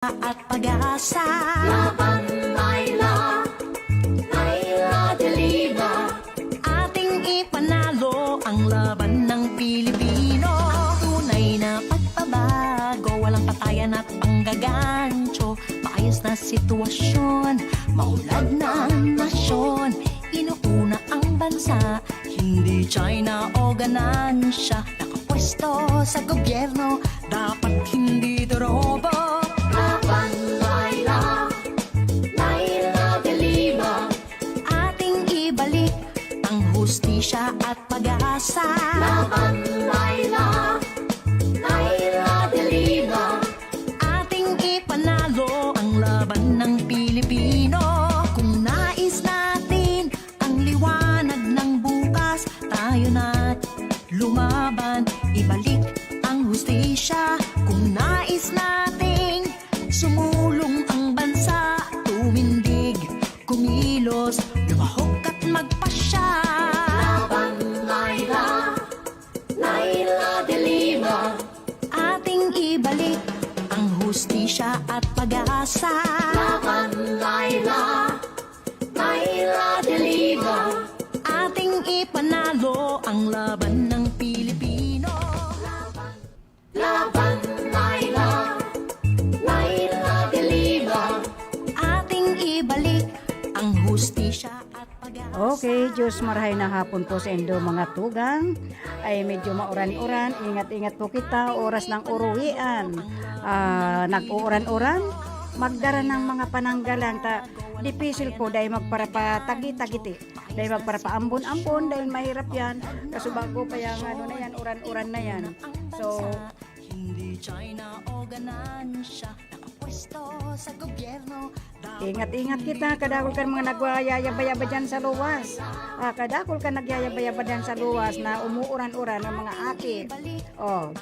at pag-asa. Laban, Laila, Laila de Lima. Ating ipanalo ang laban ng Pilipino. Tunay na pagbabago, walang patayan at panggagancho. Maayos na sitwasyon, maulad na nasyon. Inuuna ang bansa, hindi China o ganansya. Nakapwesto sa gobyerno, dapat hindi dorobo. Laban, Laila, Laila de Lima. Ating ibalik ang hustisya at pag-asa. Laban, Laila, Laila de Lima. Ating ipanalo ang laban ng Pilipino. Kung nais natin ang liwanag ng bukas, tayo na't lumaban, ibalik ang hustisya. Kung nais nating sumulong ang bansa, tumindig, kumilos, lumahok at magpasya. Laban, Laila, Laila de Lima. Ating ibalik ang hustisya at pag-asa. Laban, Laila, Laila de Lima. Ating ipanalo ang laban ng Pilipino. Laban, Laila, Laila de Lima. Ating ibalik ang hustisya at pag-asa. Okay, Diyos marahay na hapon po sa indo mga tugang. Ay medyo mauran-uran, ingat-ingat po kita, oras ng uruwian. Nag-uuran-uran, magdara ng mga pananggalang ta dipisil po dahil magparapa tagi-tagiti. Dahil magparapa ambon-ambon dahil mahirap yan. Kaso bago pa yung ano na yan, uran-uran na yan. So, Hindi China o ganansya, nakapwesto sa gobyerno. ingat-ingat kita, kadakol ka mga nagwayayaba-yaba dyan sa luwas. Kadakol ka nagyayaba-yaba dyan sa luwas na umuuran-uran ng mga aki. Oh,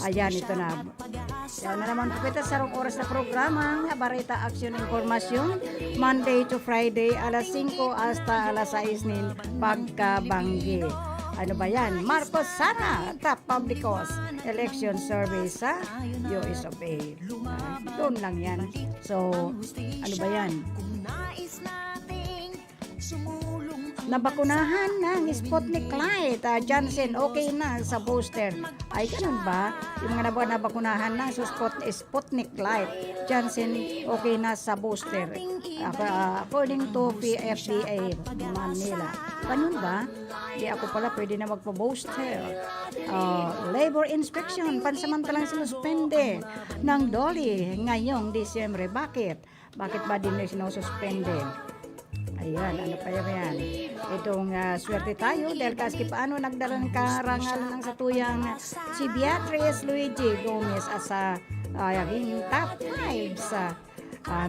ayan, ito na. Yan na naman po kita sa oras na programa, Bareta, Aksyon, Impormasyon, Monday to Friday, alas 5 hasta alas 6 nin pagkabanggi. Ano ba yan? Marcos Sara, top public cause, election survey sa US of A. Doon lang yan. So, ano ba yan? Kung nais nating sumulong ang Nabakunahan ng Sputnik Light. Johnson, okay na sa booster. Ay, ganun ba? Yung mga nabakunahan na sa Sputnik Light. Johnson, okay na sa booster. According to FDA Manila. Ganun ba? Di ako pala pwede na magpa-booster. Labor inspection, pansamantalang sinuspende ng Dolly ngayong Disyembre. Bakit? Bakit ba din na sinususpende? Ayan, ano pa yan? Itong swerte tayo dahil kaski paano nagdala ng karangalan ng satuyang si Beatrice Luigi Gomez as sa yung top 5 sa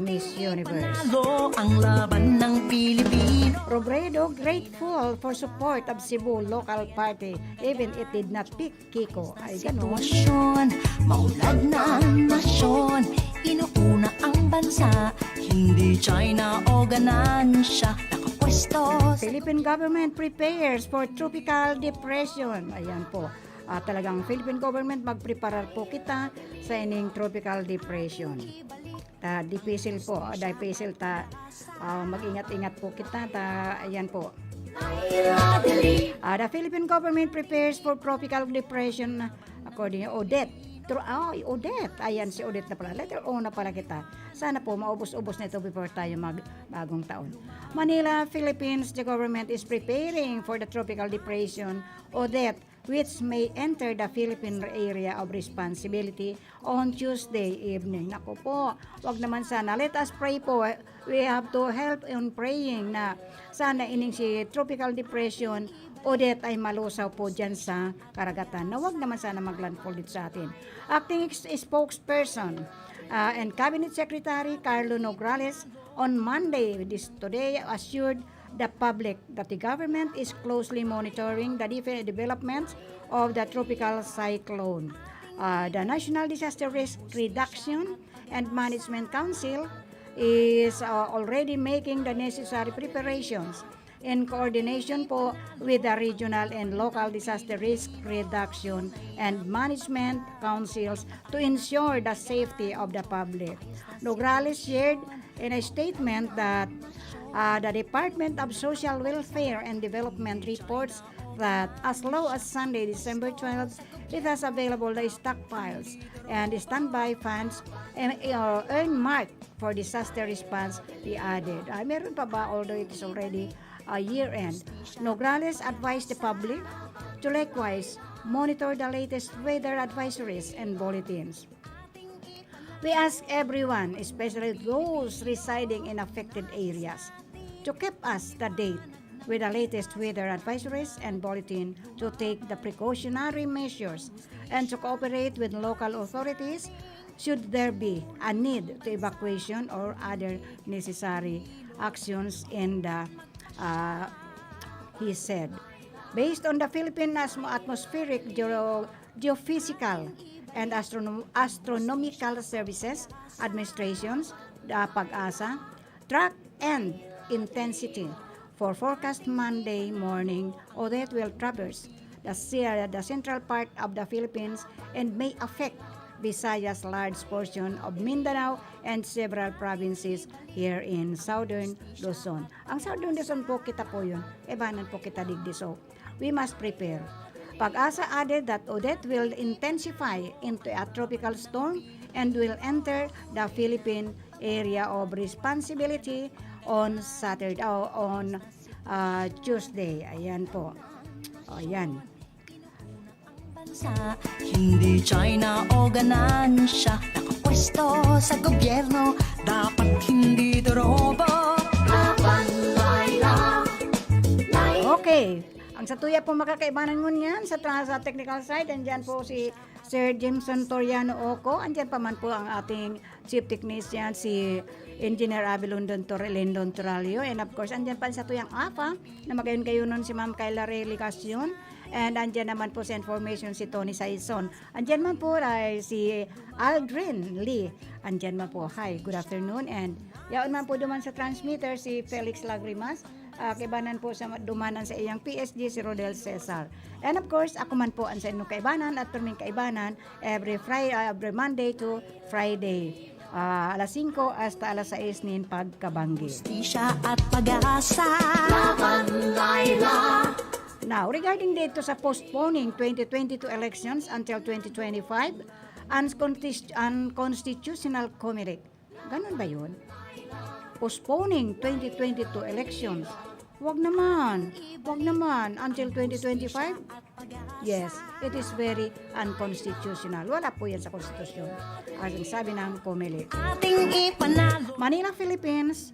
Miss Universe. panalo ang laban ng Pilipino. Robredo grateful for support of Cebu local party even it did not pick Kiko. Ay, ganun. Sitwasyon, maulad na nasyon. Inuuna ang bansa, hindi China o ganansya. Nakapwesto sa Philippine government prepares for tropical depression. Ayan po. Talagang Philippine government magpreparar po kita sa ining tropical depression. Dipisil po, dipisil mag-ingat-ingat po kita. Ayan po. Laila de Lima. The Philippine government prepares for tropical depression according to Odette. Odette. Ayan si Odette na pala. Letter O na pala kita. Sana po maubos-ubos na ito before tayo bagong taon. Manila, Philippines, the government is preparing for the tropical depression Odette, which may enter the Philippine area of responsibility on Tuesday evening. Naku po, wag naman sana. Let us pray po. We have to help in praying na sana ining si tropical depression Odette ay malusaw po dyan sa karagatan na wag naman sana maglandfall dito sa atin. Acting spokesperson and Cabinet Secretary Carlo Nograles on Monday today assured the public that the government is closely monitoring the developments of the tropical cyclone. The National Disaster Risk Reduction and Management Council is already making the necessary preparations in coordination po with the regional and local disaster risk reduction and management councils to ensure the safety of the public. Nograles shared in a statement that the Department of Social Welfare and Development reports that as low as Sunday, December 12th, it has available the stockpiles and standby funds earmarked for disaster response be added. Meron pa ba, although it is already year-end? Nograles advised the public to likewise monitor the latest weather advisories and bulletins. We ask everyone, especially those residing in affected areas, to keep us the date with the latest weather advisories and bulletin, to take the precautionary measures and to cooperate with local authorities should there be a need to evacuation or other necessary actions in the he said. Based on the Philippine Atmospheric Geophysical and Astronomical Services Administrations, the PAG-ASA, track and intensity for forecast Monday morning, Odette will traverse the central part of the Philippines and may affect Visayas, large portion of Mindanao, and several provinces here in Southern Luzon. Ang Southern Luzon po kita po yun, ebanan po kita digdi. So, we must prepare. PAG-ASA added that Odette will intensify into a tropical storm and will enter the Philippine area of responsibility on Saturday, on Tuesday. Ayan po. Ayan. Hindi China o ganansya, nakapwesto sa gobyerno, dapat hindi dorobo. Okay. Ang satuya po makakaibanan mo niyan sa technical side, andyan po si Sir Jameson Toriano Oco, andyan pa man po ang ating chief technician, si Engineer Abby Lindon Toralio, and of course, andyan pa sa tuyang APA, na magayon kayo nun si Ma'am Kayla Rayleigh Aksyon, and andyan naman po sa information si Tony Saison. Andyan man po ay si Aldrin Lee, andyan man po. Hi, good afternoon, and yaon man po duman sa transmitter si Felix Lagrimas, kaibanan po sa dumanan sa iyang PSG si Rodel Cesar. And of course, ako man po ang sa inyong kaibanan at turming kaibanan every Monday to Friday. Alas 5 hasta alas 6 nin pagkabanggi. Justisya at pag-asa. Now, regarding dito sa postponing 2022 elections until 2025, unconstitutional committee. Ganun ba yun? Postponing 2022 elections. Wag naman until 2025. Yes, it is very unconstitutional. Wala po yan sa konstitusyon. As ang sabi ng COMELEC. Ating ipanalo. Manila, Philippines,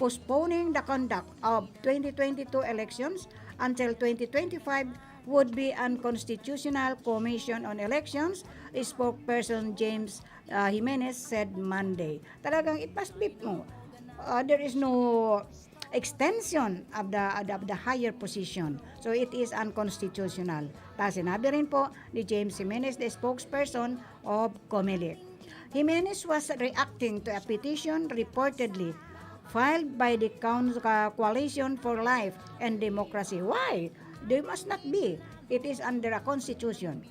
postponing the conduct of 2022 elections until 2025 would be unconstitutional. Commission on Elections spokesperson James Jimenez said Monday. Talagang it must be there is no extension of the higher position. So it is unconstitutional. Tapos sinabi rin po ni James Jimenez, the spokesperson of COMELEC. Jimenez was reacting to a petition reportedly filed by the Coalition for Life and Democracy. Why? They must not be. It is under a constitution.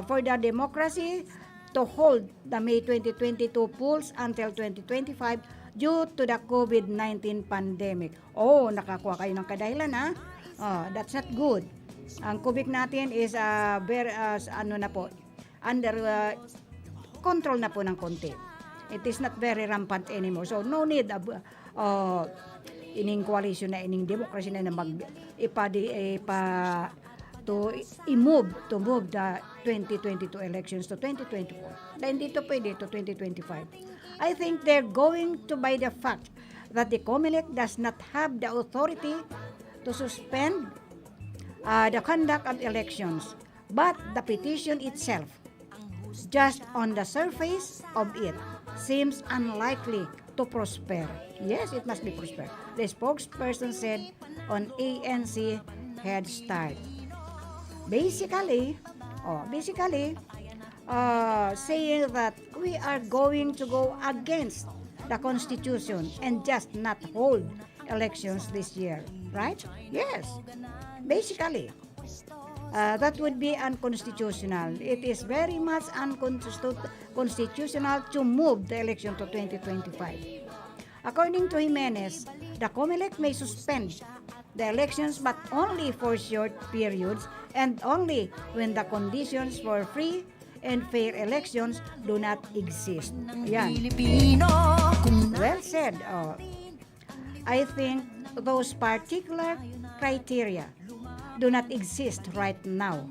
For the democracy to hold the May 2022 polls until 2025 due to the COVID-19 pandemic. Oh, nakakuha kayo ng kadahilan, ha? That's not good. Ang COVID natin is very, under control na po ng konti. It is not very rampant anymore. So, no need ining coalition na, ining democracy na move the 2022 elections to 2024. Dahil dito pwede to 2025. I think they're going to by the fact that the COMELEC does not have the authority to suspend the conduct of elections, but the petition itself, just on the surface of it, seems unlikely to prosper. Yes, it must be prosper. The spokesperson said on ANC Head Start. Basically, saying that we are going to go against the Constitution and just not hold elections this year. right? Yes. Basically, that would be unconstitutional. It is very much unconstitutional to move the election to 2025. According to Jimenez, the COMELEC may suspend the elections but only for short periods and only when the conditions for free and fair elections do not exist. Yan. Pilipino kung Well said. I think those particular criteria do not exist right now.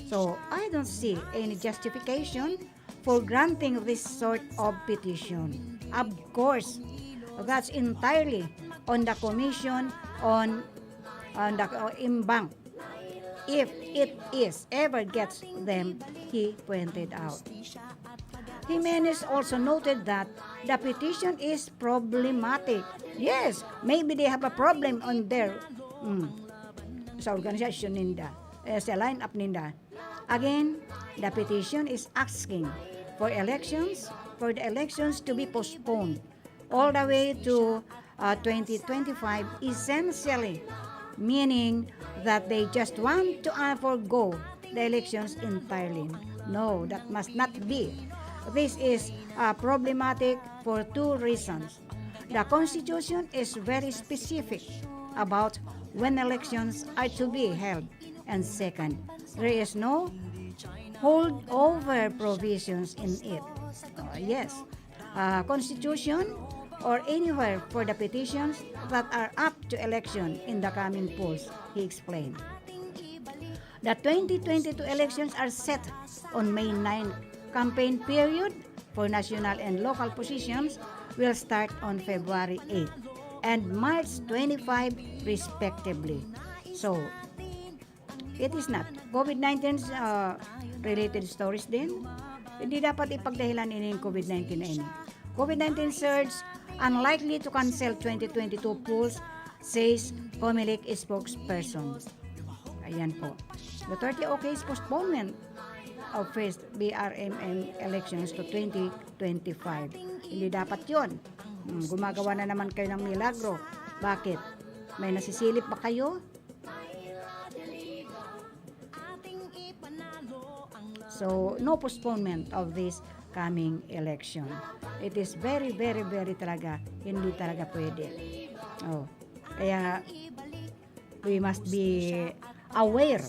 So I don't see any justification for granting this sort of petition. Of course, that's entirely on the Commission on the Imbank. If it is ever gets them, he pointed out. Jimenez also noted that the petition is problematic. Yes, maybe they have a problem on their sa organisasyon ninda, sa lineup ninda. Again, the petition is asking for the elections to be postponed all the way to 2025, essentially meaning that they just want to forego the elections entirely. No, that must not be. This is problematic for two reasons. The Constitution is very specific about when elections are to be held. And second, there is no holdover provisions in it. Yes, Constitution or anywhere for the petitions that are up to election in the coming polls, he explained. The 2022 elections are set on May 9. Campaign period for national and local positions will start on February 8 and March 25 respectively. So, it is not. COVID-19 related stories din. Hindi dapat ipagdahilan ini yung COVID-19 na ini. COVID-19 surge unlikely to cancel 2022 polls, says COMELEC spokesperson. Ayan po. Duterte okays postponement of first BRMM elections to 2025. Hindi dapat yun. Gumagawa na naman kayo ng milagro. Bakit? May nasisilip ba kayo? So, no postponement of this coming election. It is very, very, very talaga, hindi talaga pwede. Kaya, we must be aware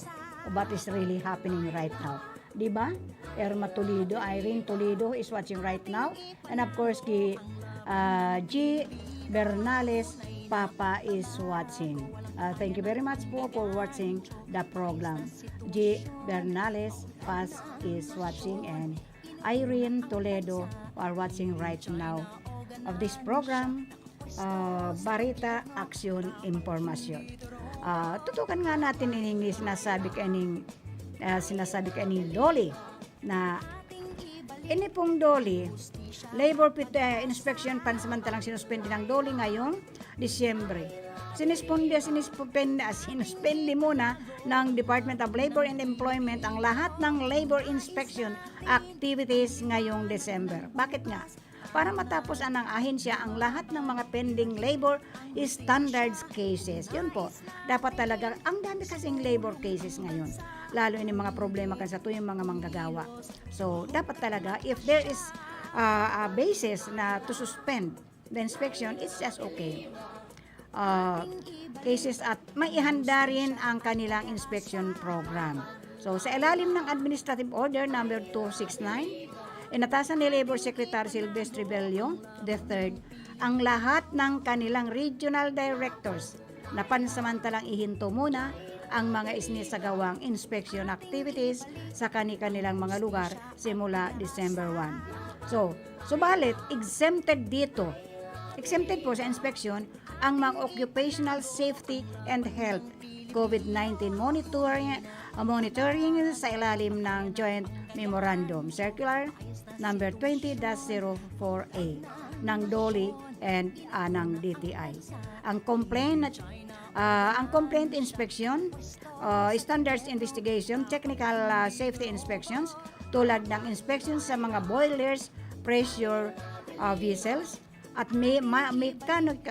of what is really happening right now. Diba? Elma Toledo, Irene Toledo is watching right now. And of course, G. Bernales, Papa is watching. Thank you very much po for watching the program. G. Bernales, Paz is watching, and Irene Toledo are watching right now of this program, Bareta, Aksyon, Impormasyon. Tutukan nga natin ining sinasabi kaning Dolly na ini pong Dolly labor inspection pansamantalang sinuspende ng Dolly ngayong Disyembre. Sinuspende muna ng Department of Labor and Employment ang lahat ng labor inspection activities ngayong December. Bakit nga? Para matapos ng ahensya ang lahat ng mga pending labor standards cases. Yun po, dapat talaga, ang dami kasing labor cases ngayon. Lalo yung mga problema kasi sa tuyong mga manggagawa. So, dapat talaga, if there is a basis na to suspend the inspection, it's just okay. Cases at maihanda rin ang kanilang inspection program. So, sa ilalim ng Administrative Order number 269, inatasan ni Labor Secretary Silvestre Bello III ang lahat ng kanilang regional directors na pansamantalang ihinto muna ang mga isinisagawang inspection activities sa kanilang mga lugar simula December 1. So, subalit, exempted po sa inspection ang mga occupational safety and health COVID-19 monitoring sa ilalim ng Joint Memorandum Circular number 20-04A ng DOLI and ng DTI. Ang complaint inspection, standards investigation, technical safety inspections tulad ng inspections sa mga boilers, pressure vessels, at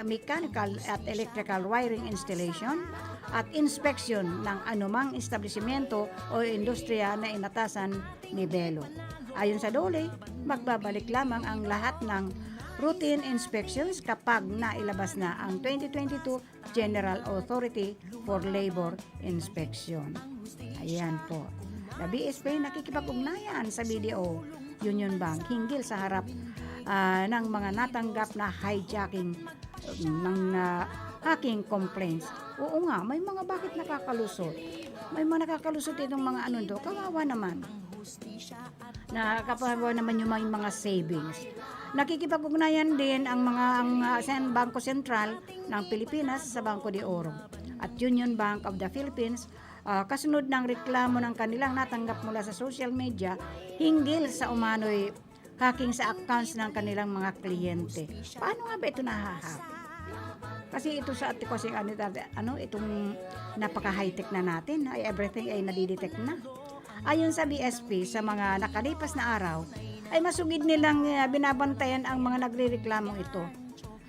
mechanical at electrical wiring installation at inspection ng anumang establishmento o industriya na inatasan nibelo. Ayon sa DOLE, magbabalik lamang ang lahat ng routine inspections kapag nailabas na ang 2022 General Authority for Labor Inspection. Ayan po. The BSP nakikipag-ugnayan sa BDO Union Bank hinggil sa harap ng mga natanggap na hijacking ng hacking complaints. Oo nga, may mga bakit nakakalusot. May mga nakakalusot itong mga ano do. Kawawa naman. Nakakapawa naman yung mga savings. Nakikipag-ugnayan din ang Bangko Sentral ng Pilipinas sa Bangko de Oro at Union Bank of the Philippines kasunod ng reklamo ng kanilang natanggap mula sa social media hinggil sa umano'y hacking sa accounts ng kanilang mga kliyente. Paano nga ba ito nahahack? Kasi ito sa atin kasi itong napaka-high-tech na natin, everything ay nadidetect na. Ayon sa BSP, sa mga nakalipas na araw, ay masugid nilang binabantayan ang mga nagrereklamong ito.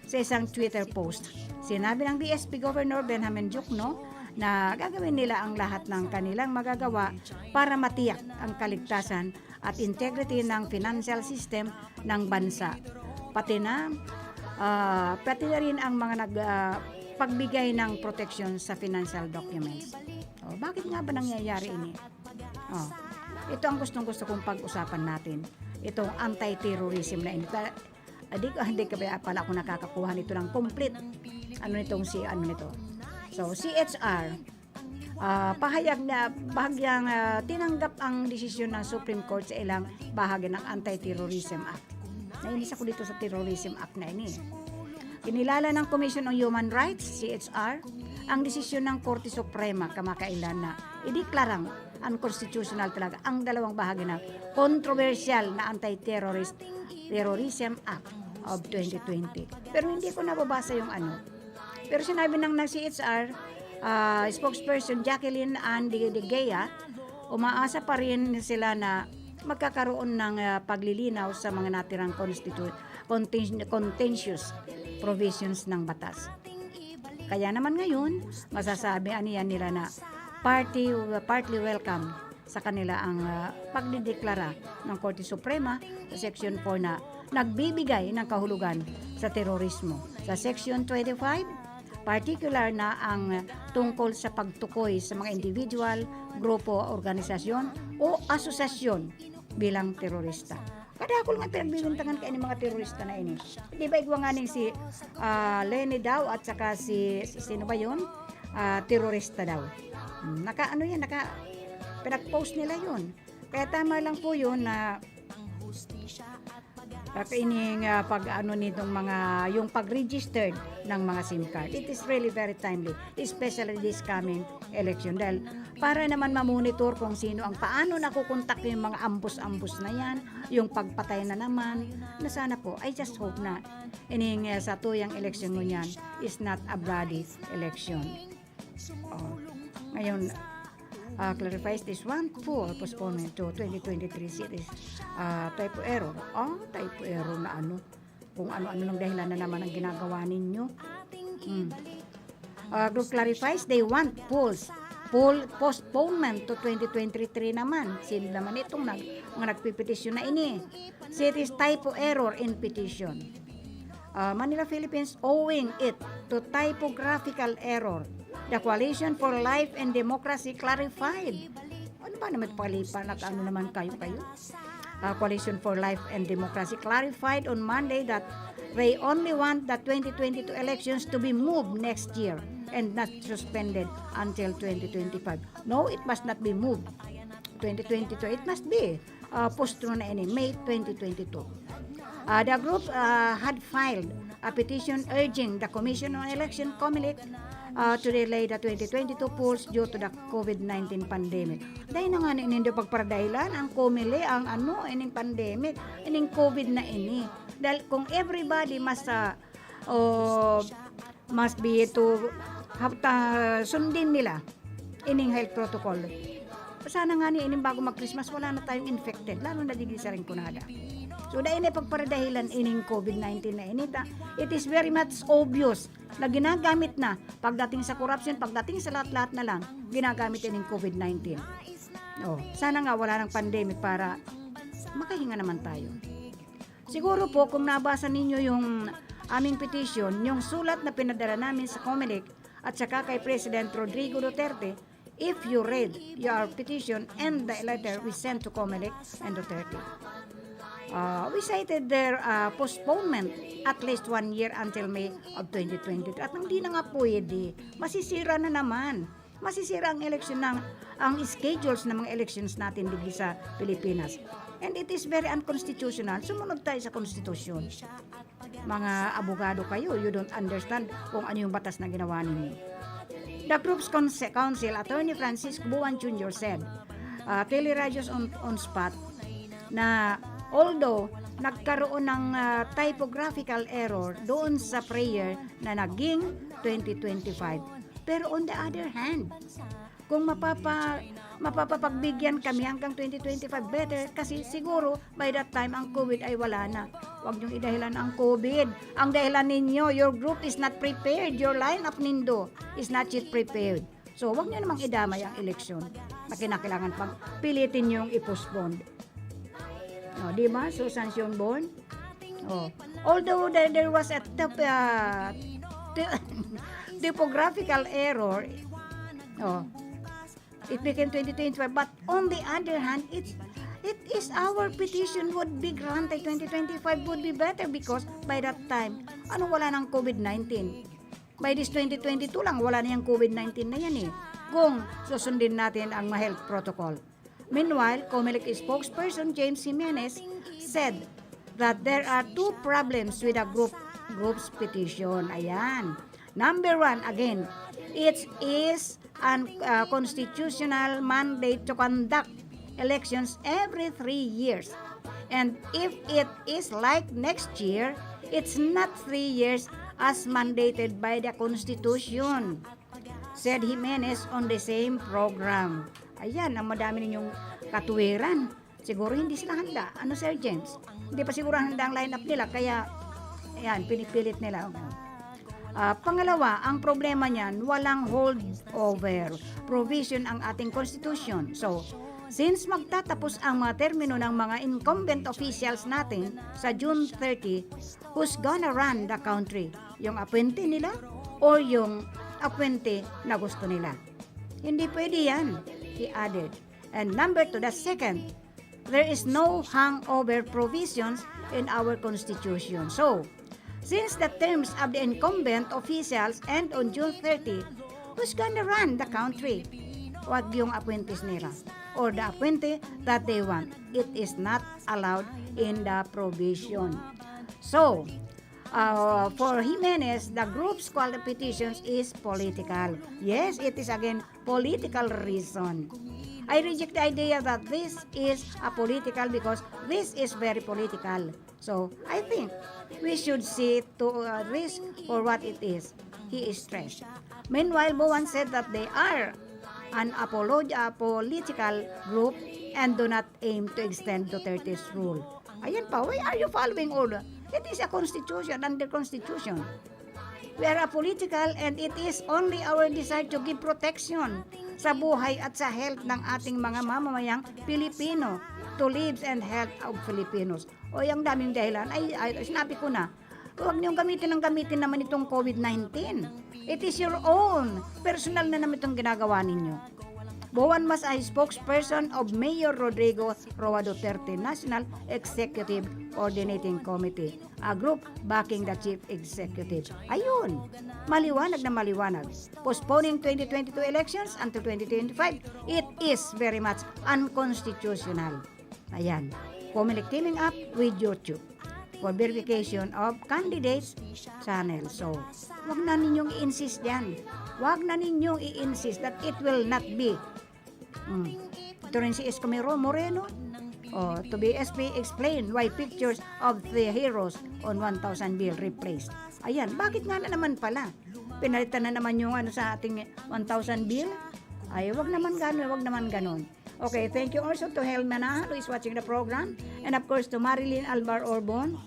Sa isang Twitter post, sinabi ng BSP Governor Benjamin Diokno na gagawin nila ang lahat ng kanilang magagawa para matiyak ang kaligtasan at integrity ng financial system ng bansa. Pati na rin ang mga pagbigay ng protection sa financial documents. Bakit nga ba nangyayari ini? Ito ang gustong-gusto kong pag-usapan natin. Itong anti-terrorism na ito. Hindi ka ba pala ako nakakakuha nito ng complete. Nito. So, CHR, bahagyang tinanggap ang desisyon ng Supreme Court sa ilang bahagi ng Anti-Terrorism Act. Nainis ako dito sa Terrorism Act na ini. Kinilala ng Commission on Human Rights, CHR, ang desisyon ng Korte Suprema kamakailan na ideklarang unconstitutional talaga ang dalawang bahagi ng controversial na Anti-Terrorism Act of 2020. Pero hindi ko nababasa yung ano. Pero sinabi ng CHR, spokesperson Jacqueline Ann de Gea, umaasa pa rin sila na magkakaroon ng paglilinaw sa mga natirang contentious provisions ng batas. Kaya naman ngayon, masasabi nila na partly welcome sa kanila ang pagdideklara ng Korte Suprema sa Section 4 na nagbibigay ng kahulugan sa terorismo. Sa Section 25, particular na ang tungkol sa pagtukoy sa mga individual, grupo, organisasyon o asosasyon bilang terorista. Kadakol nga pinagbibintangan kayo ng mga terorista na ini. Di ba igwa nga si Lenny daw at saka sino ba yun? Terorista daw. Pinag-post nila yun. Kaya tama lang po yun na yung pag-registered ng mga SIM card. It is really very timely, especially this coming election. Dahil para naman mamonitor kung sino ang paano nakukontak yung mga ambus-ambus na yan, yung pagpatay na naman, na sana po, I just hope na sa tuyang election mo yan is not a bloody election. Ngayon, clarifies this one for postponement to 2023 series typo error. Typo error na kung ano-ano ng dahilan na naman ang ginagawa ninyo. Group clarifies they want postponement to 2023 naman. Sino naman itong mga nagpipetisyon na ini? Cities typo error in petition. Manila, Philippines owing it to typographical error. The Coalition for Life and Democracy clarified. Ano ba naman palipan at ano naman kayo? Coalition for Life and Democracy clarified on Monday that they only want the 2022 elections to be moved next year and not suspended until 2025. No, it must not be moved. 2022, it must be postponed na May 2022. The group had filed a petition urging the Commission on Election Committee to delay the 2022 polls due to the COVID-19 pandemic. Dahil na nga nindo pagparadahilan ang COMELE, ang ining pandemic, ining COVID na ini. Dahil kung everybody must be to sundin nila ining health protocol. Sana nga ining bago mag-Christmas wala na tayong infected, lalo na digdi sa Rinconada. So dahil na pagparadahilan ining COVID-19 na inita, it is very much obvious na ginagamit na pagdating sa corruption, pagdating sa lahat-lahat na lang, ginagamit ining COVID-19. Sana nga wala ng pandemic para makahinga naman tayo. Siguro po kung nabasa ninyo yung aming petition, yung sulat na pinadala namin sa COMELEC at saka kay President Rodrigo Duterte, if you read your petition and the letter we sent to COMELEC and Duterte, we cited their postponement at least 1 year until May of 2023. At hindi na nga pwede, masisira na naman. Masisira ang election ang schedules ng mga elections natin dito sa Pilipinas. And it is very unconstitutional. Sumunod tayo sa konstitusyon. Mga abogado kayo, you don't understand kung ano yung batas na ginawa ninyo. The group's counsel, Attorney Francisco Buwan Jr. said, Teleradios on spot, na although nagkaroon ng typographical error doon sa prayer na naging 2025, pero on the other hand, kung mapapagbigyan kami hanggang 2025, better, kasi siguro by that time ang COVID ay wala na. Huwag niyong idahilan ang COVID. Ang dahilan ninyo, your group is not prepared. Your lineup nindo is not yet prepared. So huwag niyo namang idamay ang eleksyon na kinakailangan pang pilitin niyong i-postpone. Di ba? Susan Sionborn. Although there was a typographical error, it became 2025, but on the other hand, it is our petition would be granted 2025 would be better because by that time, wala ng COVID-19. By this 2022 lang, wala na yung COVID-19 na yan kung susundin natin ang health protocol. Meanwhile, COMELEC spokesperson James Jimenez said that there are two problems with the group's petition. Ayan. Number one, again, it is an constitutional mandate to conduct elections every 3 years. And if it is like next year, it's not 3 years as mandated by the Constitution, said Jimenez on the same program. Ayan, ang madami ninyong katuwiran. Siguro hindi sila handa. Sir James? Hindi pa siguro handa ang lineup nila, kaya ayan, pinipilit nila. Pangalawa, ang problema niyan, walang holdover provision ang ating Constitution. So, since magtatapos ang mga termino ng mga incumbent officials natin sa June 30, who's gonna run the country? Yung appointee nila or yung appointee na gusto nila? Hindi pwede yan, he added. And number two, the second, there is no hangover provisions in our Constitution. So, since the terms of the incumbent officials end on June 30, who's gonna run the country? Wag yung appointees nila or the appointee that they want. It is not allowed in the provision. So, for Jimenez, the group's qualifications is political. Yes, it is again political reason. I reject the idea that this is a political because this is very political. So, I think we should see to this for what it is. He is stressed. Meanwhile, Buwan said that they are an political group and do not aim to extend Duterte's rule. Ayan pa, why are you following order? It is a constitution, under constitution. We are a political and it is only our desire to give protection sa buhay at sa health ng ating mga mamamayang Pilipino, to lives and health of Filipinos. O yung daming dahilan, ay sinabi ko na, huwag niyong gamitin naman itong COVID-19. It is your own. Personal na naman itong ginagawa ninyo. Buwan mas ay spokesperson of Mayor Rodrigo Roa Duterte National Executive Coordinating Committee, a group backing the chief executive. Ayun, maliwanag na maliwanag. Postponing 2022 elections until 2025, it is very much unconstitutional. Ayan, COMELEC teaming up with YouTube for verification of candidates channel. So, wag na ninyong i-insist yan. Wag na ninyong i-insist that it will not be. Ito rin si Escamero Moreno. To BSP explain why pictures of the heroes on 1,000 bill replaced. Ayan, bakit nga na naman pala? Pinalitan na naman yung sa ating 1,000 bill? Ay, wag naman ganon. Okay, thank you also to Elma who is watching the program, and of course to Marilyn Alvar Orbon.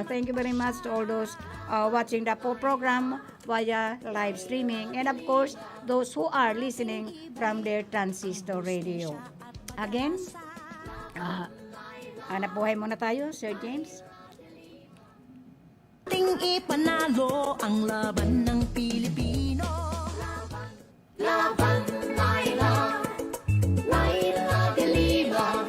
Thank you very much to all those watching the program via live streaming, and of course those who are listening from their transistor radio. Again, hanap buhay muna tayo, Sir James. Ting ipanalo ang laban ng Pilipino. Laban, Laila, Laila de Lima.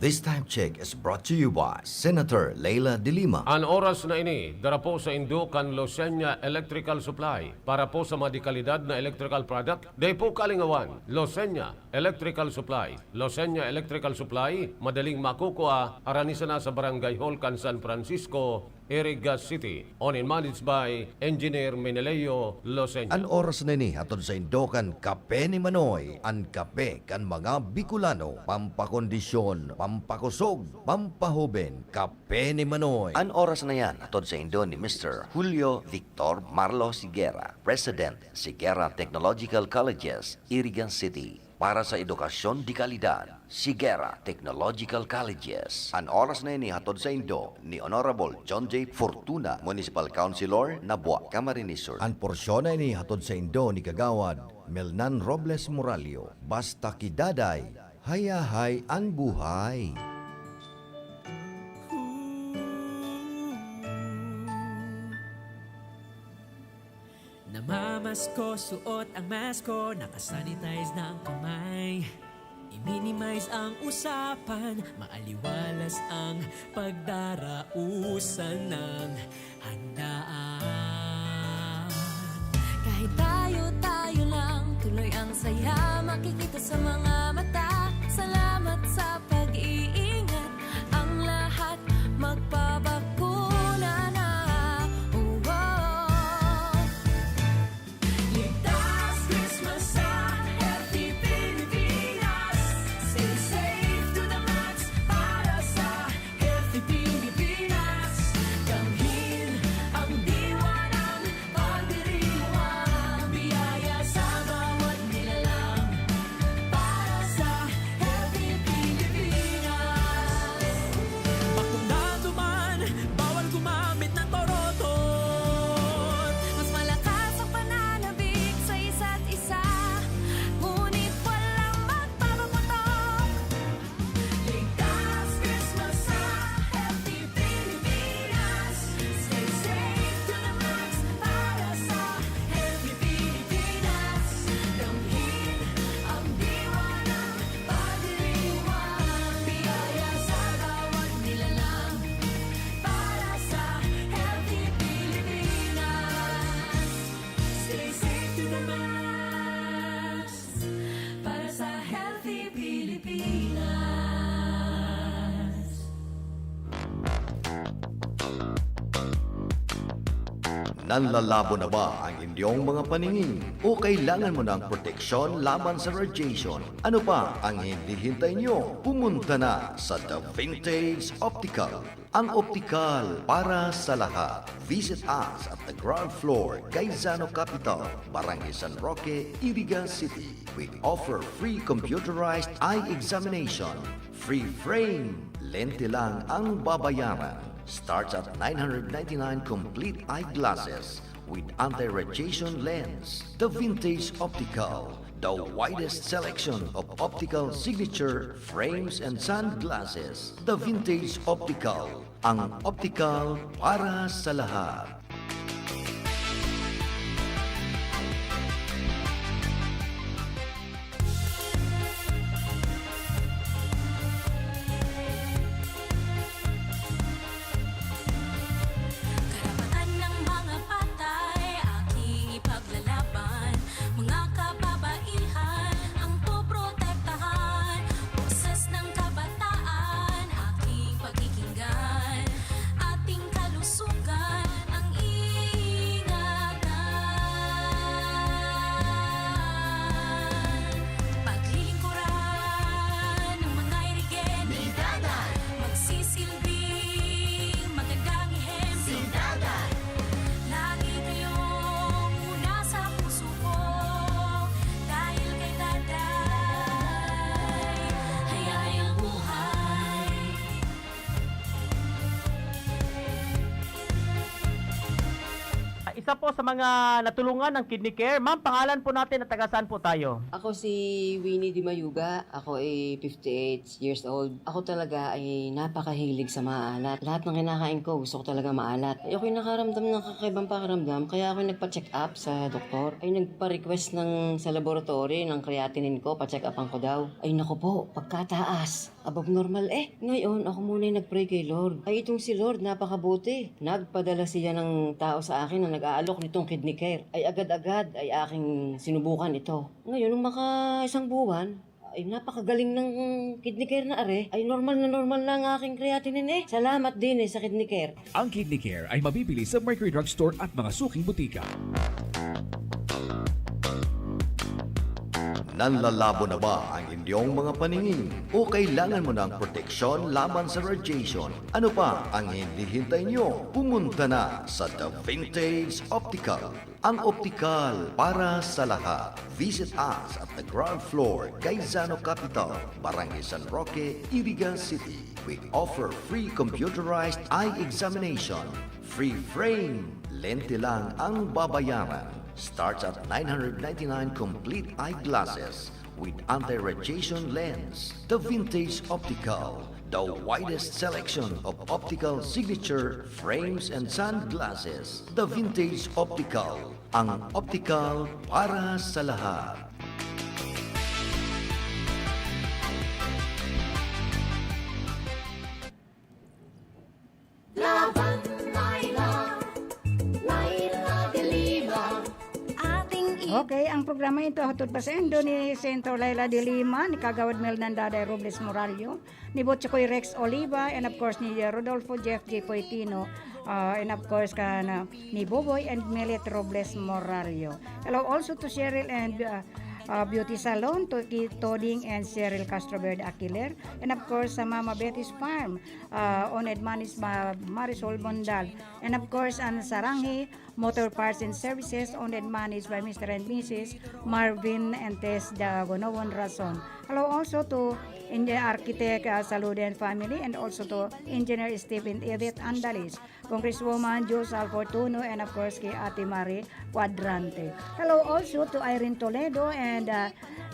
This time check is brought to you by Senator Leila de Lima. Ang oras na ini, dara po sa Indukan Losenya Electrical Supply para po sa mga dekalidad na electrical product. Day po kalingawan, Losenya Electrical Supply. Losenya Electrical Supply, madaling makukuha, aranisa na sa Barangay Holcan, San Francisco, Iriga City. Owned and managed by Engineer Meneleo Losenya. Ang oras na ini hatod sa Indukan Kape ni Manoy. Ang kape kan mga Bicolano, pampakondisyon, pampakusog, pampahuben, Kape ni Manoy. Ang oras na yan, atod sa Indo ni Mr. Julio Victor Marlo Sigera, President, Sigera Technological Colleges, Iriga City. Para sa edukasyon di kalidad, Sigera Technological Colleges. Ang oras na ini hatod sa Indo ni Honorable John J. Fortuna, Municipal Councilor, Nabua, Camarines Sur. Ang porsyon na ini hatod sa Indo ni Kagawad Melnan Robles Moralio. Basta kidaday, hayahay ang buhay. Namamasko, suot ang masko, nakasanitize na ang kamay. I-minimize ang usapan, maaliwalas ang pagdarausan ng handaan. Kahit tayo lang, tuloy ang saya, makikita sa mga mata. Salamat sa pag-iingat, ang lahat magpabakuna na. Oh, oh. Ligtas Christmas sa Healthy Pilipinas. Stay safe to the max para sa Healthy Pilipinas. Damhin ang diwa ng pagdiriwang, biyaya sa bawat nilalang para sa Healthy Pilipinas. Bakunado man, bawal gumamit ng torotot. Mas malakas ang pananabik sa isa't isa, ngunit walang magpapaputok. Ligtas Christmas sa Healthy Pilipinas. Stay safe to the max para sa Healthy Pilipinas. Damhin ang diwa ng pagdiriwang, biyaya sa bawat nilalang para sa Healthy Pilipinas. Stay safe to the max para sa Healthy Pilipinas. Nanlalabo na ba ang inyong mga paningin? O kailangan mo ng proteksyon laban sa radiation? Ano pa ang hindi hintay nyo? Pumunta na sa The Vintage Optical. Ang optical para sa lahat. Visit us at the ground floor, Gaisano Capital, Barangay San Roque, Iriga City. We offer free computerized eye examination. Free frame. Lente lang ang babayaran. Starts at 999 complete eyeglasses with anti-radiation lens. The Vintage Optical, the widest selection of optical signature frames and sunglasses. The Vintage Optical, ang optical para sa lahat. Karapatan ng mga patay, aking ipaglalaban. Mga kababaihan, ang poprotektahan. Boses ng kabataan, aking pakikinggan. Ating kalusugan, ang isa po sa mga natulungan ng kidney care. Ma'am, pangalan po natin at taga saan po tayo? Ako si Winnie Di Mayuga. Ako ay 58 years old. Ako talaga ay napakahilig sa maalat. Lahat ng kinakain ko, gusto ko talaga maalat. Ay ako'y nakaramdam ng kakaibang pakiramdam, kaya ako'y nagpa-check up sa doktor. Ay nagpa-request sa laboratory ng creatinine ko, pa-check upan ko daw. Ay naku po, pagkataas. Above normal Ngayon, ako muna yung nag-pray kay Lord. Ay itong si Lord, napakabuti. Nagpadala siya ng tao sa akin na nag-aalok nitong kidney care. Ay agad-agad ay aking sinubukan ito. Ngayon, nung isang buwan, ay napakagaling ng kidney care na ay normal na ang aking creatinine Salamat din sa kidney care. Ang kidney care ay mabibili sa Mercury Drugstore at mga suking butika. Nanlalabo na ba ang inyong mga paningin? O kailangan mo ng proteksyon laban sa radiation? Ano pa ang hinihintay nyo? Pumunta na sa The Vintage Optical. Ang optical para sa lahat. Visit us at the ground floor, Gaisano Capital, Barangay San Roque, Iriga City. We offer free computerized eye examination. Free frame. Lente lang ang babayaran. Starts at 999 complete eyeglasses with anti-radiation lens. The Vintage Optical, the widest selection of optical signature frames and sunglasses. The Vintage Optical, ang optical para sa lahat. Laban, Laila de Lima. Okay, ang programa ito hatod pa sa Indo ni Senator Laila de Lima, ni Kagawad Melnandaday Robles Morallo, ni Botchokoy Rex Oliva, and of course ni Rodolfo Jeff J. Poitino, and of course ni Boboy and Melet Robles Morallo. Hello also to Cheryl and Beauty Salon, to Toding and Cheryl Castroverde Aquiler, and of course sa Mama Betty's Farm, Oned Manis Marisol Bondal, and of course ang Saranghe Motor Parts and Services, owned and managed by Mr. and Mrs. Marvin and Tess Dagonowan Rason. Hello also to Architect Salude and family, and also to Engineer Stephen Edith Andalis, Congresswoman Jose Alfortuno, and of course kay Ate Marie Cuadrante. Hello also to Irene Toledo and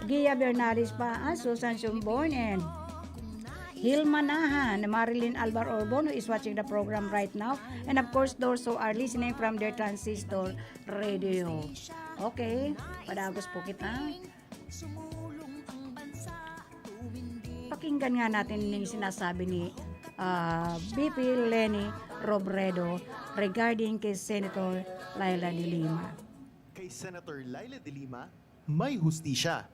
Gia Bernales Pa, Susan Sumborn, and Hilma Nahan, Marilyn Alvar Orbon, who is watching the program right now, and of course those who are listening from their transistor radio. Okay, padagos po kita. Pakinggan nga natin yung sinasabi ni BP Lenny Robredo regarding kay Senator Laila de Lima. Kay Senator Laila de Lima, may hustisya.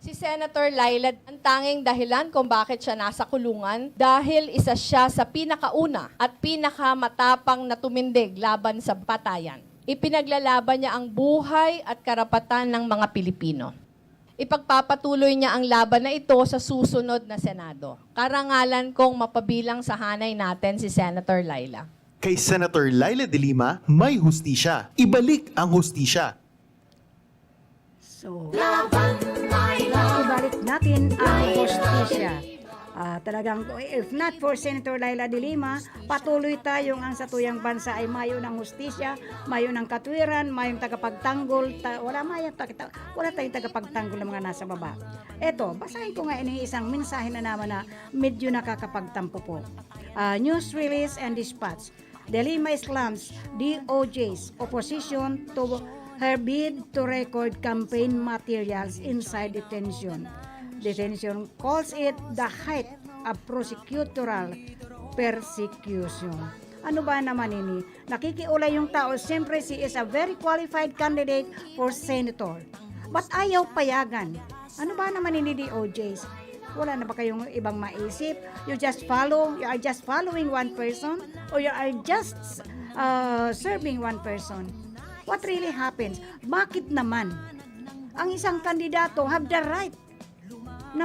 Si Senator Laila, ang tanging dahilan kung bakit siya nasa kulungan dahil isa siya sa pinakauna at pinakamatapang na tumindig laban sa patayan. Ipinaglalaban niya ang buhay at karapatan ng mga Pilipino. Ipagpapatuloy niya ang laban na ito sa susunod na Senado. Karangalan kong mapabilang sa hanay natin si Senator Laila. Kay Senator Laila de Lima, may hustisya. Ibalik ang hustisya. So, ibalik natin ang hustisya. Talagang, if not for Senator Laila de Lima, patuloy tayong ang satuyang bansa ay mayo ng hustisya, mayo ng katwiran, mayong tagapagtanggol, wala tayong tagapagtanggol ng mga nasa baba. Eto, basahin ko nga ini isang mensahe na naman na medyo nakakapagtampo po. News release and dispatch. De Lima slams DOJ's opposition to her bid to record campaign materials inside detention. Detention calls it the height of prosecutorial persecution. Ano ba naman ini? Nakikiulay yung tao. Siyempre, she is a very qualified candidate for senator. But ayaw payagan. Ano ba naman ini DOJs? Wala na ba kayong ibang maisip? You are just following one person, or you are just serving one person? What really happens? Bakit naman ang isang kandidato have the right na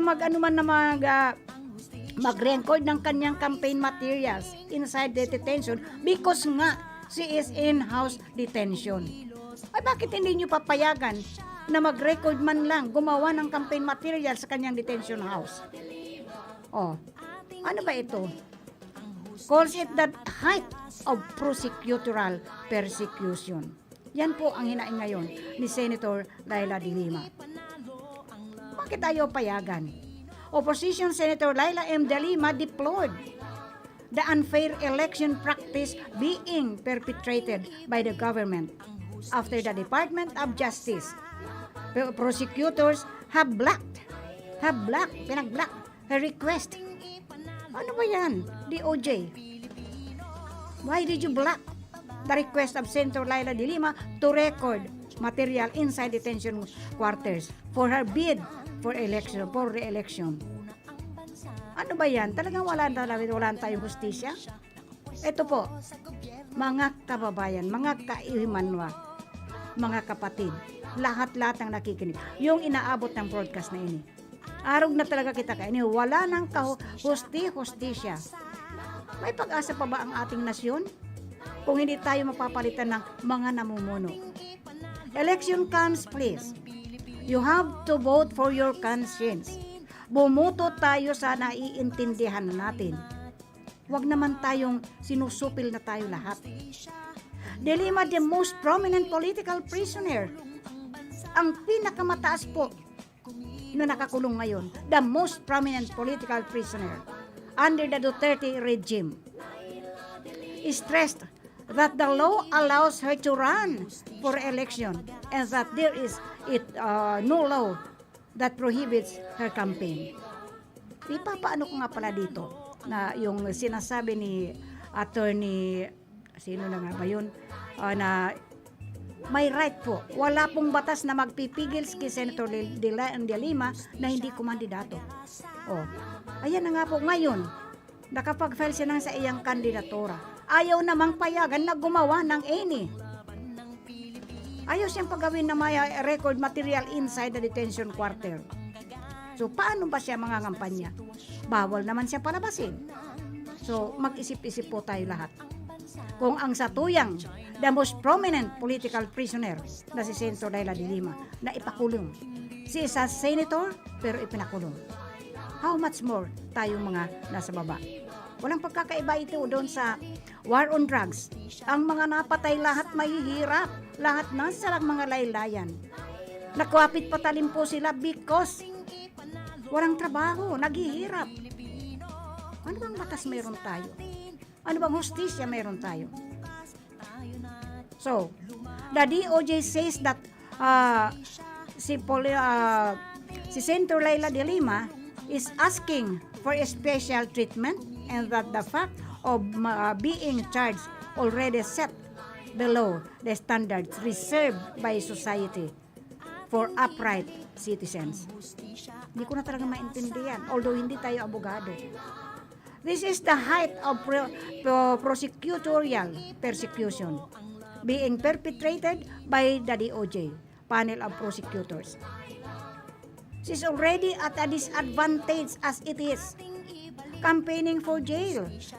mag-record ng kanyang campaign materials inside the detention because nga she is in-house detention? Ay bakit hindi nyo papayagan na mag-record man lang, gumawa ng campaign materials sa kanyang detention house? Oh, ano ba ito? Calls it the height of prosecutorial persecution. Yan po ang hinaing ngayon ni Senator Laila de Lima. Bakit ayaw payagan? Opposition Senator Laila M. de Lima deplored the unfair election practice being perpetrated by the government after the Department of Justice. Prosecutors have pinag-block her request. Ano ba yan? DOJ. Why did you block the request of Senator Laila de Lima to record material inside detention quarters for her bid for re-election? Ano ba yan? Talagang wala tayong hustisya? Ito po, mga kababayan, mga kaihimanwa, mga kapatid, lahat-lahat ang nakikinig. Yung inaabot ng broadcast na ini. Arog na talaga kita kainin. Wala nang hustisya. May pag-asa pa ba ang ating nasyon? Kung hindi tayo mapapalitan ng mga namumuno. Election comes, please. You have to vote for your conscience. Bumuto tayo sa naiintindihan natin. Huwag naman tayong sinusupil na tayo lahat. De Lima, the most prominent political prisoner. Ang pinakamataas po na nakakulong ngayon. The most prominent political prisoner under the Duterte regime. Stressed that the law allows her to run for election and that there is no law that prohibits her campaign. Ipapaano ko nga pala dito na yung sinasabi ni attorney, sino na nga ba yun, na may right po. Wala pong batas na magpipigil kay Senator de Lima na hindi kumandidato. Ayan na nga po ngayon, nakapag-file siya sa iyang kandidatura. Ayaw namang payagan na gumawa ng any. Ayaw siyang pagawin na may record material inside the detention quarter. So, paano ba siya mangangampanya? Bawal naman siya palabasin. So, mag-isip-isip po tayo lahat. Kung ang satuyang, the most prominent political prisoner na si Senator Laila de Lima, na ipakulong. Si isa senator, pero ipinakulong. How much more tayong mga nasa baba? Walang pagkakaiba ito doon sa war on drugs. Ang mga napatay lahat mahihirap. Lahat nasa mga laylayan. Nakuapit patalim po sila because walang trabaho, naghihirap. Ano bang batas meron tayo? Ano bang hustisya meron tayo? So, the DOJ says that si Senator Laila de Lima is asking for a special treatment and that the fact of being charged already set below the standards reserved by society for upright citizens. Hindi ko na talaga maintindihan, although hindi tayo abogado. This is the height of prosecutorial persecution being perpetrated by the DOJ, panel of prosecutors. She's already at a disadvantage as it is, campaigning for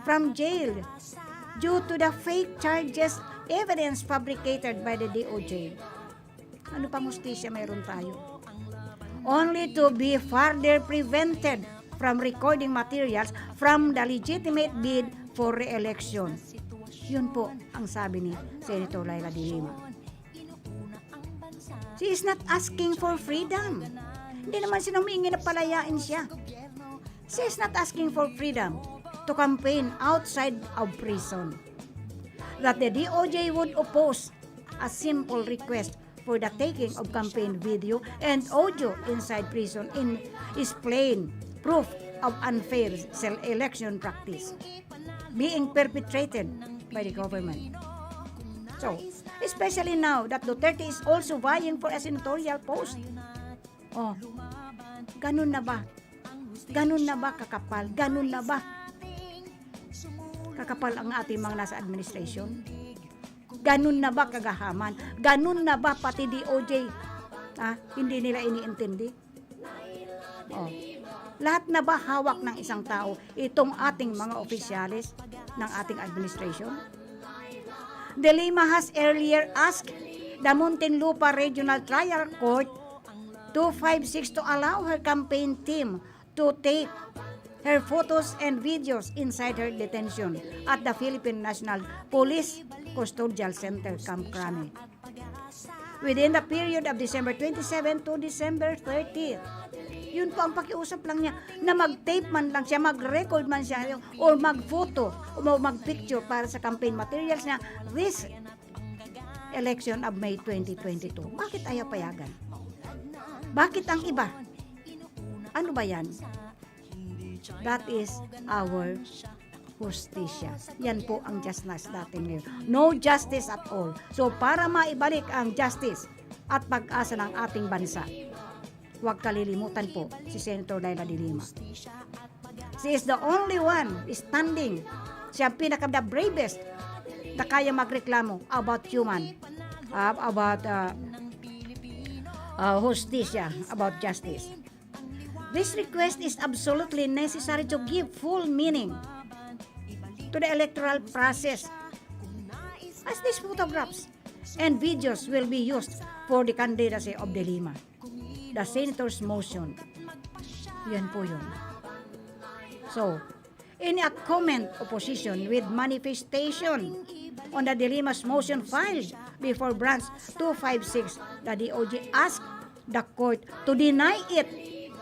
from jail, due to the fake charges evidence fabricated by the DOJ. Ano pang hustisya meron tayo? Only to be further prevented from recording materials from the legitimate bid for re-election. Yun po ang sabi ni Senator Laila de Lima. She is not asking for freedom. Hindi naman siya humingi na palayain siya. She is not asking for freedom to campaign outside of prison. That the DOJ would oppose a simple request for the taking of campaign video and audio inside prison is plain proof of unfair election practice being perpetrated by the government. So, especially now that Duterte is also vying for a senatorial post. Ganun na ba? Ganun na ba kakapal? Ganun na ba kakapal ang ating mga nasa administration? Ganun na ba kagahaman? Ganun na ba pati DOJ? Hindi nila iniintindi? Lahat na ba hawak ng isang tao itong ating mga opisyalis ng ating administration? De Lima has earlier asked the Muntinlupa Regional Trial Court 256 to allow her campaign team to take her photos and videos inside her detention at the Philippine National Police Custodial Center, Camp Crame. within the period of December 27 to December 30th. Yun po ang pakiusap lang niya, na mag-tape man lang siya, mag-record man siya, or mag-photo, o mag-picture para sa campaign materials niya, this election of May 2022. Bakit ayaw payagan? Bakit ang iba? Ano ba yan? That is our justisya. Yan po ang justness natin ngayon. No justice at all. So para maibalik ang justice at pag-asa ng ating bansa, huwag kalilimutan po si Senator Laila de Lima. She is the only one standing. Siya ang the bravest na kaya magreklamo about human, about justisya, about justice. This request is absolutely necessary to give full meaning to the electoral process, as these photographs and videos will be used for the candidacy of de Lima. The senator's motion. Yan po yun. So, in a comment opposition with manifestation on the de Lima's motion filed before branch 256, the DOJ asked the court to deny it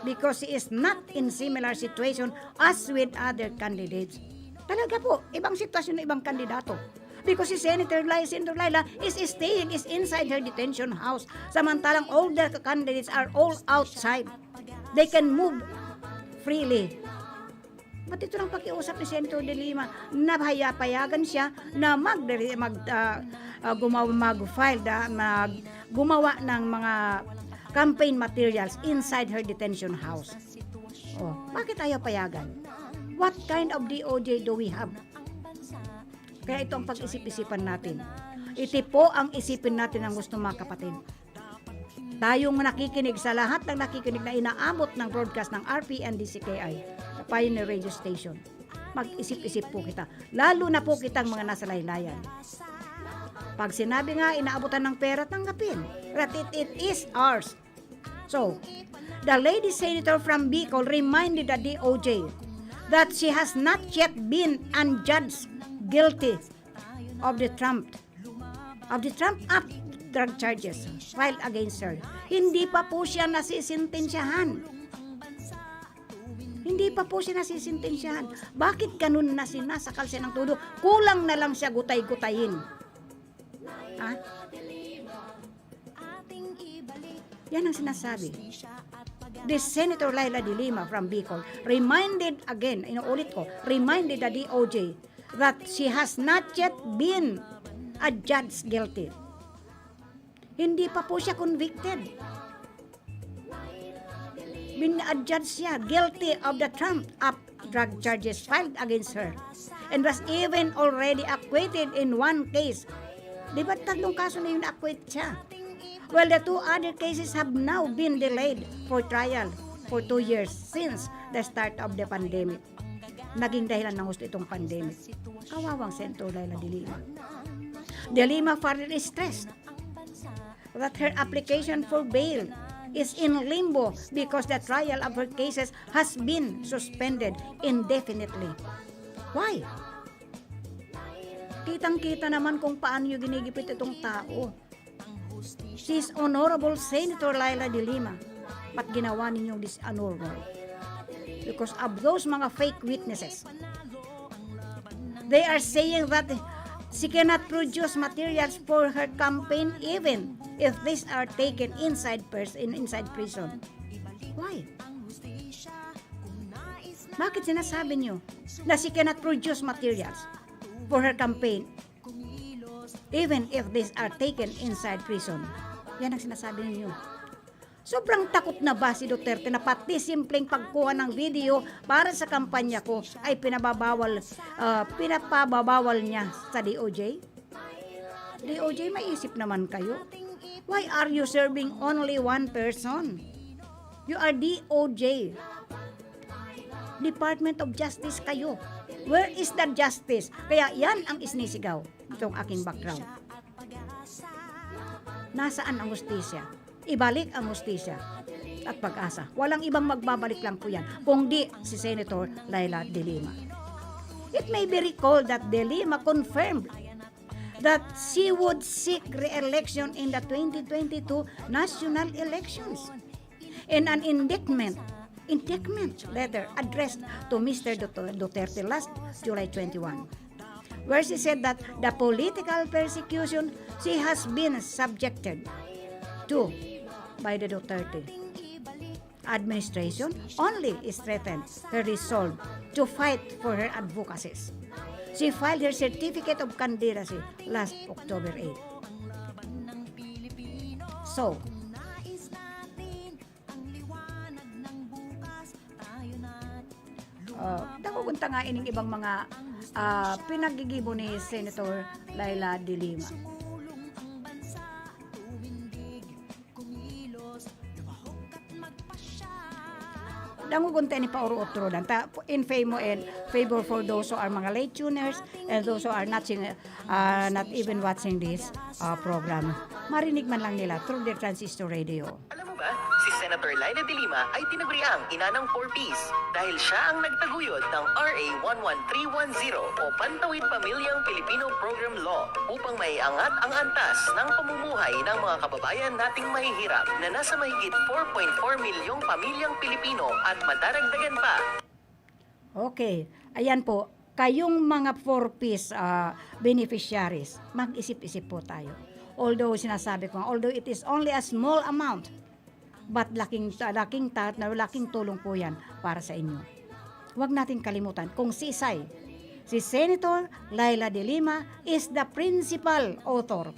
because he is not in similar situation as with other candidates. Talaga po, ibang sitwasyon ng ibang kandidato. Because si Senator Laila is staying inside her detention house. Samantalang all the candidates are all outside. They can move freely. Ba't ito lang pakiusap ni Senator de Lima na payagan siya na gumawa ng mga campaign materials inside her detention house. Oh, bakit ayaw payagan? What kind of DOJ do we have? Kaya ito ang pag-isip-isipan natin. Ito po ang isipin natin ng gusto mga kapatid. Tayong nakikinig sa lahat ng nakikinig na inaabot ng broadcast ng RPN-DZKI, the Pioneer Radio Station. Mag-isip-isip po kita. Lalo na po kitang mga nasa laylayan. Pag sinabi nga inaabutan ng pera, tanggapin. That it is ours. So, the lady senator from Bicol reminded the DOJ that she has not yet been unjudged guilty of the Trump Act drug charges filed against her. Hindi pa po siya nasisintensyahan. Bakit ganun na sinasakal siya ng todo? Kulang na lang siya gutay-gutayin. Ha? Yan ang sinasabi. The Senator Laila de Lima from Bicol reminded the DOJ that she has not yet been adjudged guilty. Hindi pa po siya convicted. Bin-adjudged siya guilty of the Trump Act drug charges filed against her and was even already acquitted in one case. Di ba 3 kaso na yun acquit siya? Well, the 2 other cases have now been delayed for trial for 2 years since the start of the pandemic. Naging dahilan ng gusto itong pandemic. Kawawang Senator Laila de Lima. De Lima further stressed that her application for bail is in limbo because the trial of her cases has been suspended indefinitely. Why? Kitang-kita naman kung paano yung ginigipit itong tao. She's Honorable Senator Laila de Lima. Ba't ginawa ninyong dishonorable? Because of those mga fake witnesses. They are saying that she cannot produce materials for her campaign even if these are taken inside prison. Why? Bakit sinasabi niyo na she cannot produce materials for her campaign even if these are taken inside prison? Yan ang sinasabi niyo. Sobrang takot na ba si Duterte na pati simpleng pagkuha ng video para sa kampanya ko ay pinapabawal niya sa DOJ? DOJ, may isip naman kayo. Why are you serving only one person? You are DOJ. Department of Justice kayo. Where is the justice? Kaya yan ang isnisigaw itong aking background. Nasaan ang hustisya? Ibalik ang hustisya at pag-asa. Walang ibang magbabalik lang po yan, kundi si Senator Laila de Lima. It may be recalled that de Lima confirmed that she would seek re-election in the 2022 national elections. In an indictment letter addressed to Mr. Duterte last July 21, where she said that the political persecution she has been subjected to by the Duterte administration only strengthened her resolve to fight for her advocacies. She filed her certificate of candidacy last October 8. So, nakukunta nga ining ibang mga pinagigibo ni Senator Laila de Lima. Dangugunta ni Pauro Otro dan in favor for those who are mga late tuners and those who are not even watching this program. Marinig man lang nila through their transistor radio. Alam mo ba, si Senator Laila de Lima ay tinaguriang ina ng 4Ps dahil siya ang nagtaguyod ng RA 11310 o Pantawid Pamilyang Pilipino Program Law upang maiangat ang antas ng pamumuhay ng mga kababayan nating mahihirap na nasa mahigit 4.4 milyong pamilyang Pilipino at madaragdagan pa. Okay, ayan po, kayong mga 4Ps beneficiaries, mag-isip-isip po tayo. Although sinasabi ko, although it is only a small amount, but laking tulong po yan para sa inyo. Huwag natin kalimutan kung si Senator Laila de Lima is the principal author.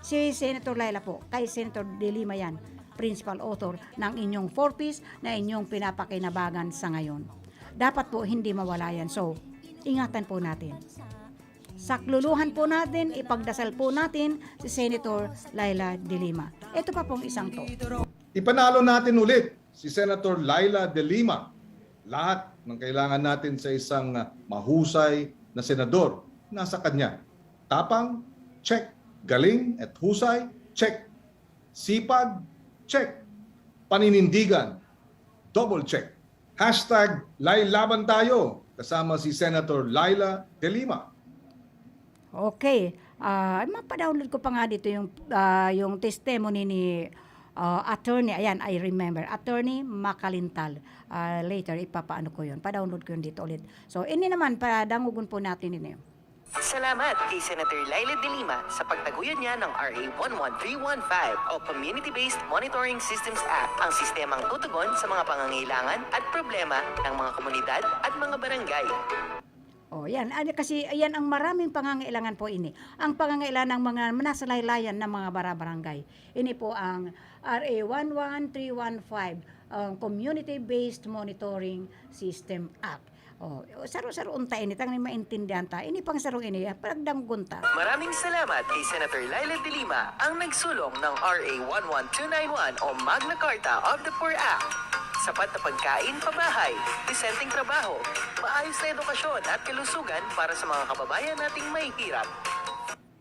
Si Senator Laila po, kay Senator de Lima yan, principal author ng inyong 4Ps na inyong pinapakinabangan sa ngayon. Dapat po hindi mawala yan. So, ingatan po natin. Sakluluhan po natin, ipagdasal po natin si Senator Laila de Lima. Ito pa pong isang to. Ipanalo natin ulit si Senator Laila de Lima. Lahat ng kailangan natin sa isang mahusay na senador, nasa kanya. Tapang, check. Galing at husay, check. Sipag, check. Paninindigan, double check. Hashtag Lailaban tayo, kasama si Senator Laila de Lima. Okay. Mapadownload ko pa nga dito yung testimony ni attorney, ayan, I remember, attorney Makalintal. Later, ipapaano ko yun. Pa-download ko yun dito ulit. So, ini naman, padangugun po natin ini. Salamat kay Senator Laila de Lima sa pagtaguyod niya ng RA 11315 o Community-Based Monitoring Systems Act, ang sistemang tutugon sa mga pangangailangan at problema ng mga komunidad at mga barangay. Oh, yan. Kasi ayan ang maraming pangangailangan po ini. Ang pangangailangan ng mga nasalaylayan ng mga barangay. Ini po ang RA 11315, Community-Based Monitoring System Act. Oh, saro-saro unta ini tang maintindihan ta. Ini pang saro ini pagdanggunta. Maraming salamat kay Senator Laila de Lima ang nagsulong ng RA 11291 o Magna Carta of the Poor Act. Sapat na pagkain, pabahay, disenteng trabaho, maayos na edukasyon at kalusugan para sa mga kababayan nating mahihirap.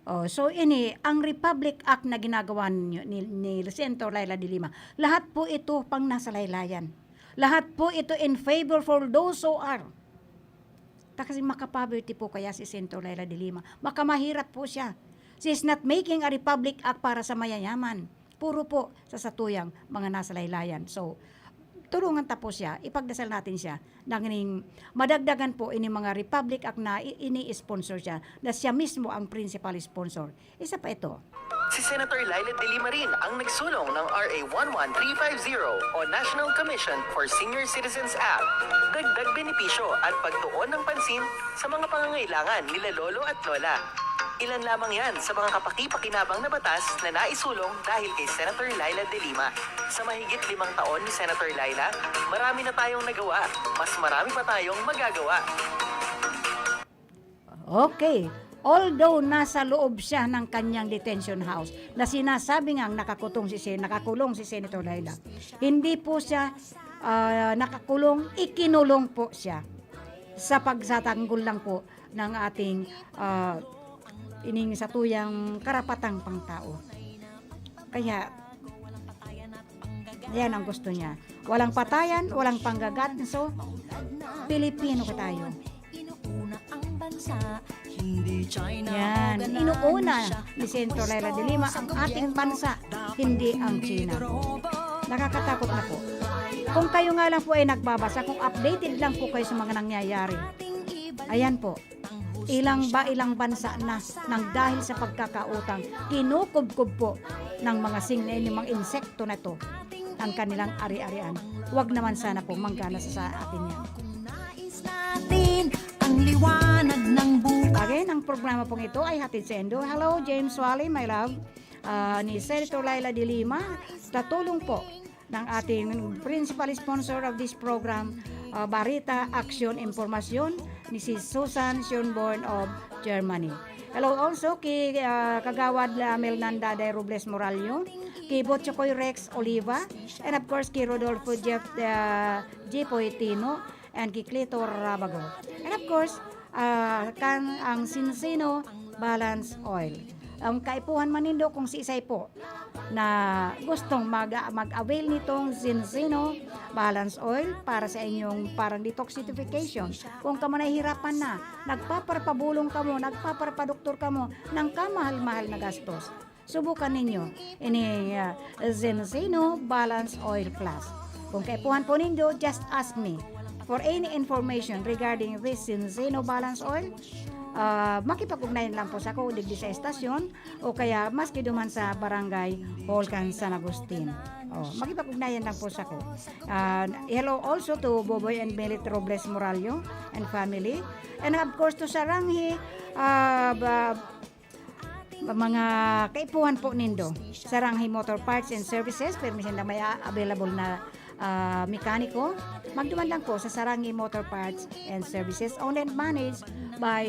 Oh, so ini ang Republic Act na ginagawa ni Senator Laila de Lima. Lahat po ito pang nasa laylayan. Lahat po ito in favor for those who are. Kasi makapoverty po kaya si Senator Laila de Lima. Makamahirap po siya. She is not making a Republic Act para sa mayayaman. Puro po sa satuyang mga nasa laylayan. So, tulungan tapo siya, ipagdasal natin siya nang madagdagan po ini mga Republic Act na ini-sponsor siya, na siya mismo ang principal sponsor. Isa pa ito. Si Senator Laila de Lima rin ang nagsulong ng RA 11350 o National Commission for Senior Citizens Act. Dagdag benepisyo at pagtuon ng pansin sa mga pangangailangan nila lolo at lola. Ilan lamang yan sa mga kapaki-pakinabang na batas na naisulong dahil kay Senator Laila de Lima. Sa mahigit 5 taon ni Senator Laila, marami na tayong nagawa. Mas marami pa tayong magagawa. Okay. Although nasa loob siya ng kanyang detention house na sinasabi ngang nakakulong si Senator Laila, hindi po siya nakakulong, ikinulong po siya sa pagsatanggol lang po ng ating ining satuyang karapatang pangtao. Kaya yan ang gusto niya. Walang patayan, walang panggagat. So, Pilipino ka tayo. Inuuna ang bansa, Yan, inuuna ni Senator Laila de Lima ang ating bansa, hindi ang China. Nakakatakot na po. Kung kayo nga lang po ay nagbabasa, kung updated lang po kayo sa mga nangyayari, ayan po, ilang bansa na nang dahil sa pagkakautang, kinukubkub po ng mga mga insekto na to ang kanilang ari-arian. Huwag naman sana po manggana sa atin yan. Again, ang programa pong ito ay hatid sa Endo. Hello, James Wally, my love. Ni Senator Laila de Lima, tatulong po ng ating principal sponsor of this program, Bareta, Aksyon, Impormasyon, ni si Susan Schönborn of Germany. Hello also kay Kagawad Melnanda de Robles Morallo, kay Botchokoy Rex Oliva, and of course kay Rodolfo Jeff G. Poetino, and kay Clitor Rabago. And of course, ang Sinsino Balance Oil. Ang kaipuhan manindo kung si isay po na gustong mag-avail nitong Zinsino Balance Oil para sa inyong parang detoxification. Kung ka man nahihirapan na, nagpaparpabulong ka mo, nagpaparpadoktor ka mo ng kamahal-mahal na gastos, subukan ninyo ini Zinsino Balance Oil Plus. Kung kaipuhan po nindo, just ask me for any information regarding this Zinsino Balance Oil. Makipag-ugnayan lang po sa ako digdi sa estasyon o kaya maski duman sa barangay Holcan San Agustin. Makipag-ugnayan lang po sa ako. Hello also to Boboy and Melit Robles Morallo and family, and of course to Saranghi, mga kaipuhan po nindo, Saranghi Motor Parts and Services, permission na may available na mekaniko. Magduman lang po sa Saranghi Motor Parts and Services, owned and managed by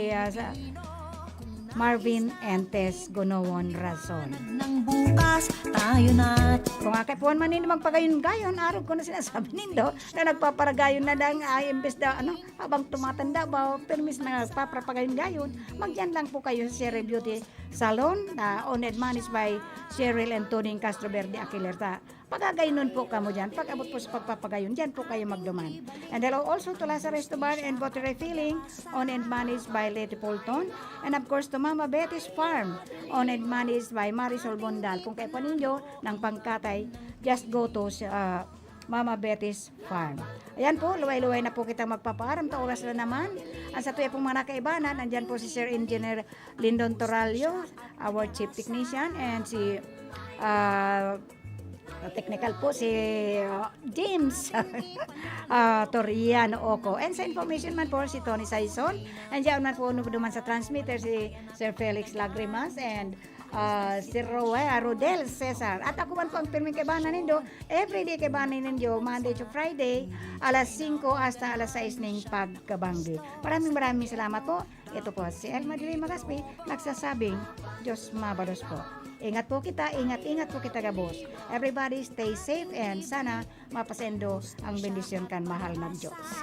Marvin and Tess Gonowon Razon. Nang bukas tayo na. Kung akapuan man nino magpagayon-gayon, araw ko na sinasabi nindo na nagpaparagayon na lang imbes na habang tumatanda ba permis na nagpaparagayon-gayon, magyan lang po kayo sa Cheryl Beauty Salon na owned and managed by Cheryl and Tony Castro Verde Aquilerta. Pagagaynon po kamo dyan. Pag abot po sa pagpapagayon, dyan po kayo magduman. And hello also to Lazarus Bar and Water Refilling, owned and managed by Leti Polton. And of course to Mama Betty's Farm, owned and managed by Marisol Bondal. Kung kayo pa ninyo ng pangkatay, just go to Mama Betty's Farm. Ayan po, luway-luway na po kita magpapaaram. Oras na naman. Ang sa tuya pong mga nakaibanan, andyan po si Sir Engineer Lyndon Toralio, our Chief Technician, and si technical po si James Toriano Oco, and sa information man po si Tony Saison, and diyan man po duman sa transmitter si Sir Felix Lagrimas and si Rodel Cesar. At ako man po ang pirming kaibanan nindo everyday kaibanan nindo Monday to Friday alas 5 hasta alas 6 ning pagkabanggi. Maraming salamat po. Ito po si Elma de Lima-Gaspi nagsasabing Diyos mabalos po. Ingat po kita, ingat po kita gabos. Everybody stay safe and sana mapasendo ang bendisyon kan mahal ng Diyos.